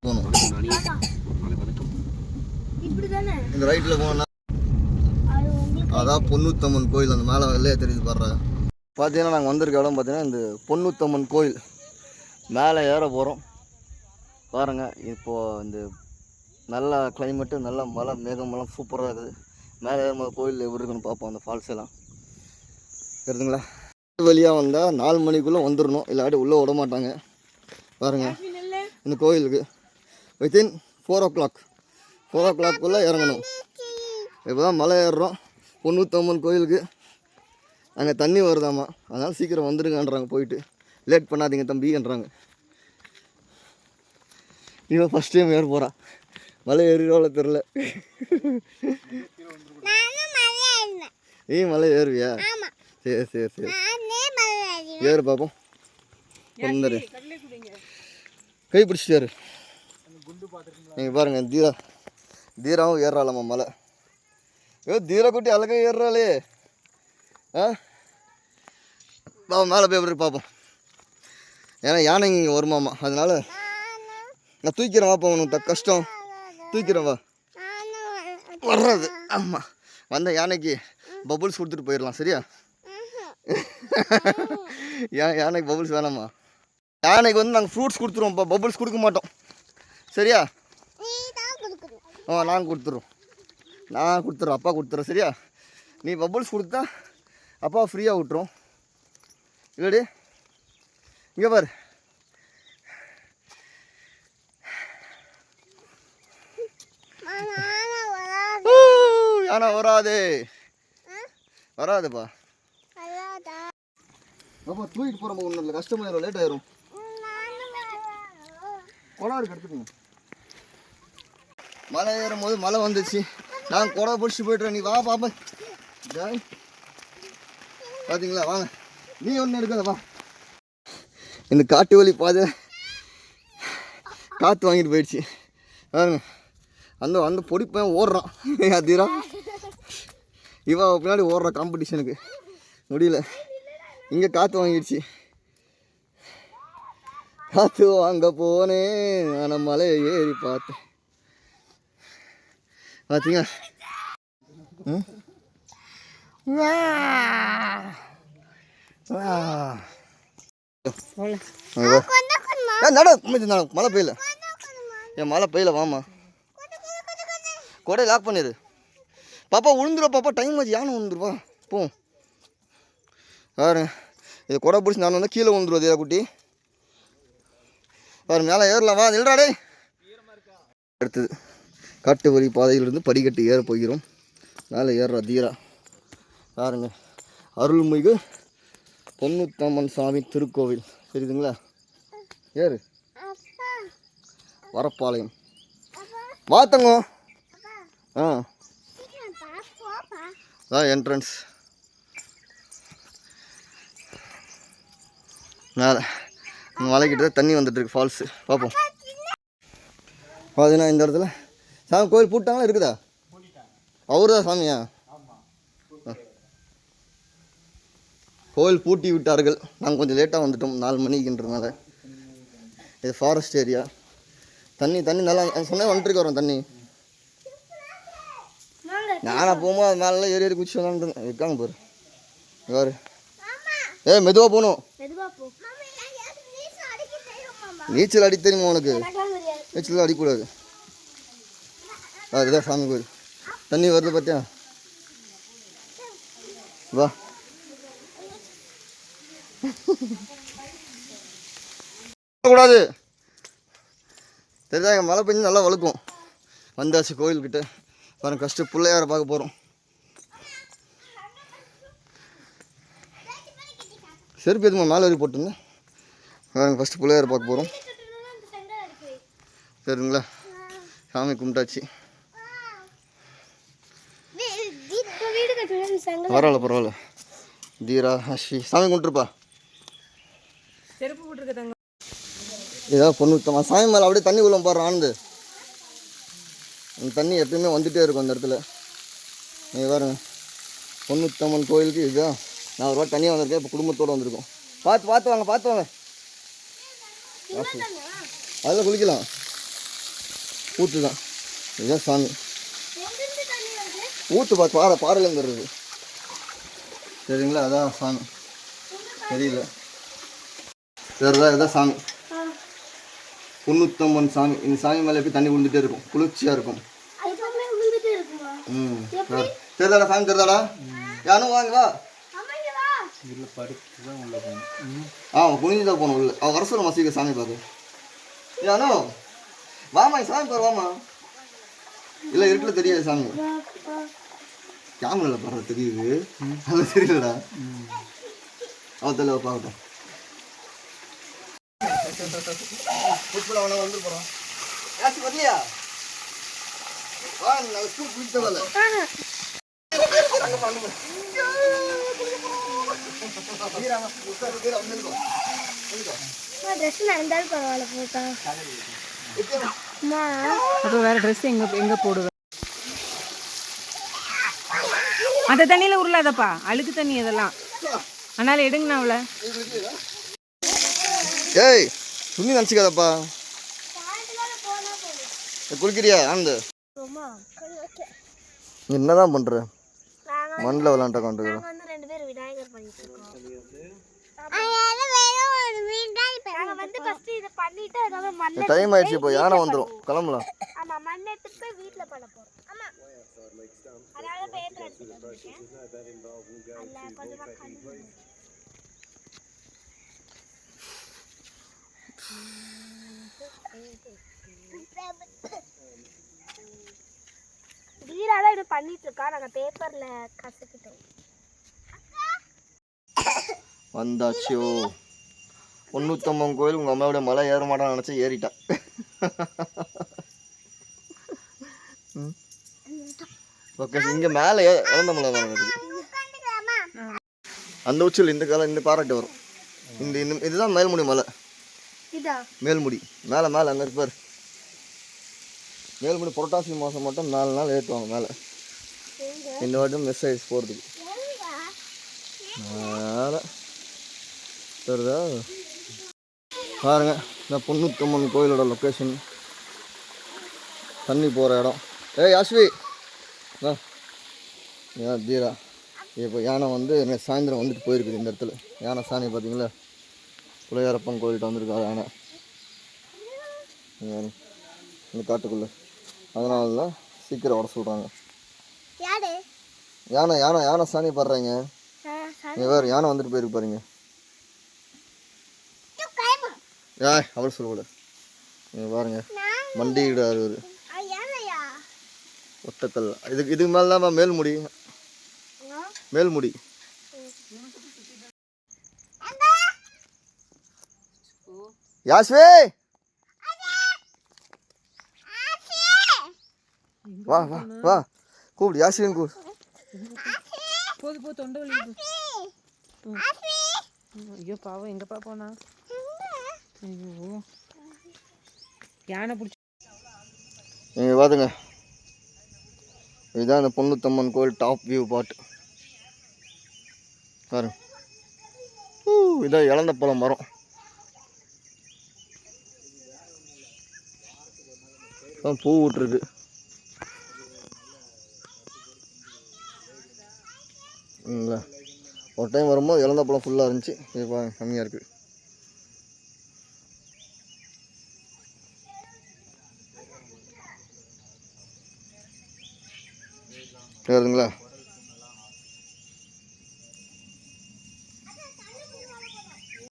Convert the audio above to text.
போகணும். இந்த ரைட்டில் போனோம்னா அதான் பொன்னுத்தம்மன் கோயில். அந்த மேலே வெள்ளையா தெரியுது பாடுற. பார்த்தீங்கன்னா நாங்கள் வந்திருக்க இடம் பார்த்தீங்கன்னா இந்த பொன்னுத்தம்மன் கோயில் மேலே ஏற போகிறோம் பாருங்கள். இப்போது இந்த நல்ல கிளைமேட்டு, நல்ல மழை, மேகமெல்லாம் சூப்பராக இருக்குது. மேலே ஏறும்போது கோயில் எப்படி இருக்குன்னு பார்ப்போம். அந்த ஃபால்ஸ் எல்லாம் இருக்குதுங்களா. வழியாக வந்தால் 4 மணிக்குள்ளே வந்துடணும், இல்லாட்டி உள்ளே விட மாட்டாங்க. பாருங்கள் இந்த கோயிலுக்கு வித்தின் 4 o'clock இறங்கணும். இப்போ தான் மலை ஏறுறோம் பொன்னுத்தம்மன் கோயிலுக்கு. அங்கே தண்ணி வருதாம்மா, அதனால் சீக்கிரம் வந்துடுங்கன்றாங்க. போயிட்டு லேட் பண்ணாதீங்க தம்பின்றாங்க. இவன் ஃபஸ்ட் டைம் ஏற போகிறான். மலை ஏறியோல தெரில. மலை ஏறுவியா? சரி சரி சரி ஏறு பார்ப்போம். வந்துரு கை பிடிச்சிட்டு ஏறு. நீங்கள் பாருங்கள் தீராவும் ஏறாளாம்மா மலை. தீரா குட்டி அழகாக ஏறுறாளே. மேலே போய் எப்படி பார்ப்போம். ஏன்னா யானை இங்கே வருமாம்மா, அதனால நான் தூக்கிறேன். வாப்பா உனக்கு கஷ்டம், தூக்கிறேன் வா. வர்றது ஆமாம். வந்த யானைக்கு பபுள்ஸ் கொடுத்துட்டு போயிடலாம். சரியா? யானைக்கு பபுள்ஸ் வேணாம்மா. யானைக்கு வந்து நாங்கள் ஃப்ரூட்ஸ் கொடுத்துருவோம்ப்பா, பபுள்ஸ் கொடுக்க மாட்டோம். சரியா? நாங்கள் கொடுத்துட்றோம். அப்பா கொடுத்துட்றோம். சரியா? நீ பபுள்ஸ் கொடுத்தா அப்பா ஃப்ரீயாக விட்டுரும். இல்லடி இங்கே பாரு. யானை வராதுப்பா. அப்பா தூக்கிட்டு போகிறோம். ஒன்றும் இல்லை, கஷ்டமாயிரும், லேட் ஆயிரும். கொடாடு கெடுத்துக்கணும். மலை ஏறும் போது மழை வந்துச்சு. நான் கொடை பிடிச்சிட்டு போய்ட்டுறேன். நீ வா பாப்பா. ஜாய் பார்த்தீங்களா? வாங்க, நீ ஒன்று எடுக்காத வா. இந்த காட்டு வழி பாதை காற்று வாங்கிட்டு போயிடுச்சு பாருங்க. அந்த பொடி பையன் ஓடுறான். அதீரா இவன் பின்னாடி ஓடுற காம்படிஷனுக்கு முடியல. இங்கே காற்று வாங்கிடுச்சு. காற்று வாங்க போனேன், ஆனால் மலையை ஏறி பார்த்தேன். பார்த்தீங்க மழை பெய்யல. மழை பெய்யல. வாமா, கொடை லாக் பண்ணிடு பாப்பா. விழுந்துருவா பாப்பா, டைம் ஆச்சு. யானை விழுந்துருவா. போ பாரு. இது கொடை பிடிச்சி நான் வந்து கீழே விழுந்துருவோம். இதே குட்டி பாரு, மேலே ஏறலாம். வா நில்றாடே. அடுத்தது காட்டு வழி பாதையிலிருந்து படிக்கட்டு ஏற போகிறோம். மேலே ஏறுறா தீரா. பாருங்க, அருள்மிகு பொன்னுத்தம்மன் சாமி திருக்கோவில் தெரியுதுங்களா? ஏறு. வரப்பாளையம் வாத்தங்கோ. என்ட்ரன்ஸ். மேலே மலைக்கிட்ட தண்ணி வந்துட்டுருக்கு, ஃபால்ஸு. பார்ப்போம். பார்த்தீங்கன்னா இந்த இடத்துல சாமி கோயில் பூட்டாங்களா இருக்குதா? அவரு தான் சாமியா? கோயில் பூட்டி விட்டார்கள். நாங்கள் கொஞ்சம் லேட்டாக வந்துட்டோம், 4 மணிக்குன்றதுனால. இது ஃபாரஸ்ட் ஏரியா. தண்ணி நல்லா சொன்னே வந்துட்டு வரோம். தண்ணி நானா போகும்போது அது மேலே ஏறி குச்சி விளாண்டுருந்தேன். இருக்காங்க பாரு. யாரு? மெதுவாக போகணும். நீச்சல் அடி தெரியுமா உனக்கு? நீச்சல் அடிக்கூடாது. அதுதான் சாமி கோயில். தண்ணி வருது பார்த்தியா? வா. கூடாது தெரியுதா? எங்கள் மழை பெஞ்சு நல்லா வழுக்கும். வந்தாச்சு கோயில்கிட்ட. பாருங்க, ஃபஸ்ட்டு பிள்ளையார பார்க்க போகிறோம். செருப்பு எதுமா மேலே ஏறி போட்டுருந்தேன். பாருங்க, ஃபஸ்ட்டு பிள்ளையார பார்க்க போகிறோம். சரிங்களா? சாமி கும்பிட்டாச்சு. பரவாயில்ல. தீரா ஹஷி சாமி கும்பிட்டுருப்பா. ஏதாவது பொண்ணுத்தமா சாமி மேலே அப்படியே தண்ணி உள்ள பாடுற ஆனந்து. அந்த தண்ணி எப்பயுமே வந்துகிட்டே இருக்கும் அந்த இடத்துல. நீங்கள் பாருங்க, பொன்னுத்தம்மன் கோயிலுக்கு இதுதான். நான் ஒரு வாட்டி தனியாக வந்திருக்கேன். இப்போ குடும்பத்தோடு வந்திருக்கோம். பார்த்து வாங்க. அதில் குளிக்கலாம். ஊற்று தான், இதுதான் சாமி. ஊற்று பார்த்து பாறையிலேருந்து வருது சரிங்களா, அதான் சாமி. தெரியல சரிதான், இதுதான் சாமி. பொண்ணுத்தம்மன் சாமி. இந்த சாமி மேலே எப்படி தண்ணி விழுந்துட்டே இருக்கும், குளிர்ச்சியாக இருக்கும். தெரிதாடா சாமி, தெரிதாடா? யாரும் வாங்க வா. குனிஞ்சு தான் போகணும் உள்ள. அவன் வர சொல்ல மசீக சாமி பார்த்து. யானோ வாமா சாமி பாரு வாமா. இல்லை இருக்குல்ல தெரியாது சாமி. கேமராவில் பாரு தெரியுது, அது தெரியலடா. அவன் தெரியல பார்க்கட்டும். வந்து போகிறோம் யாசி வரலையா? வா நான் ஸ்கூல் குளித்த வரல. வேற ட்ரெஸ் எங்க போடுவேன்? அந்த தண்ணியில உருளாதப்பா, அழுக்கு தண்ணி இதெல்லாம். அதனால எடுங்கண்ணா அவளை. ஏய் துணி நினச்சிக்காதப்பா. குளிக்கிறியா? ஆனந்து என்னதான் பண்ற? மண்ணில் விளாண்ட கொண்டு டைம் ஆயிடுச்சு, இப்போ யானை வந்துடும், கிளம்பலாம். வீராதான் இது பண்ணிட்டு இருக்கா, நாங்க பேப்பர்ல கசக்கிட்டோம். வந்தாச்சோ பொண்ணுத்தம்மன் கோயில். உங்கள் அம்மாவோட மலை ஏற மாட்டான்னு நினச்சி ஏறிட்டா. ஓகே, இங்கே மேலே இறந்த மலை தான் இருக்குது. அந்த உச்சியில் இந்த காலம் இந்த பாராட்டு வரும். இந்த இதுதான் மேல்முடி மலை. மேல்முடி மேலே மேலே அங்கே இருப்பார். மேல்முடி புரட்டாசி மாதம் மட்டும் 4 நாள் ஏற்றுவாங்க மேலே. இந்த வாட்டும் மிஸ் ஆயிடுச்சு போகிறதுக்கு. மேலே சரிதா பாருங்க, இந்த பொண்ணுத்தம்மன் கோயிலோட லொக்கேஷன். தண்ணி போகிற இடம். ஏய் யாஸ்வி ஏன் தீரா. இப்போ யானை வந்து சாயந்தரம் வந்துட்டு போயிருக்குது இந்த இடத்துல. யானை சாணி பார்த்தீங்களா, புலையாரப்பன் கோயில்கிட்ட வந்துருக்கா யானை இந்த காட்டுக்குள்ளே. அதனால தான் சீக்கிரம் வர சொல்கிறாங்க. யானை யானை யானை சாணி பாடுறாங்க. நீங்கள் வேறு யானை வந்துட்டு போயிருக்கு பாருங்க. ஏய் அவர் சொல்லக்கூடாது. நீங்கள் பாருங்க மண்டிக்கிடாரு ஒரு ஒத்தக்கல். இதுக்கு மேலே தான் மேல்முடி. மேல்முடி யாஸ்வே வா வா வா கூப்பிடு. யாஸ்வின்னு கூப்பிடு. போது தொண்டை வலி. ஐயோ பாவம், எங்கப்பா போனா? ஐயோ யானை பிடிச்சி. நீங்கள் பார்த்துங்க, இதுதான் இந்த பொண்ணுத்தம்மன் கோயில் டாப் வியூ பாட்டு பாருங்க. இதான் இழந்த பழம் மரம். பூ விட்டுருக்கு. ஒரு டைம் வரும்போது இழந்த பழம் ஃபுல்லாக இருந்துச்சு, இப்போ கம்மியாக இருக்குது. கேளுங்களா?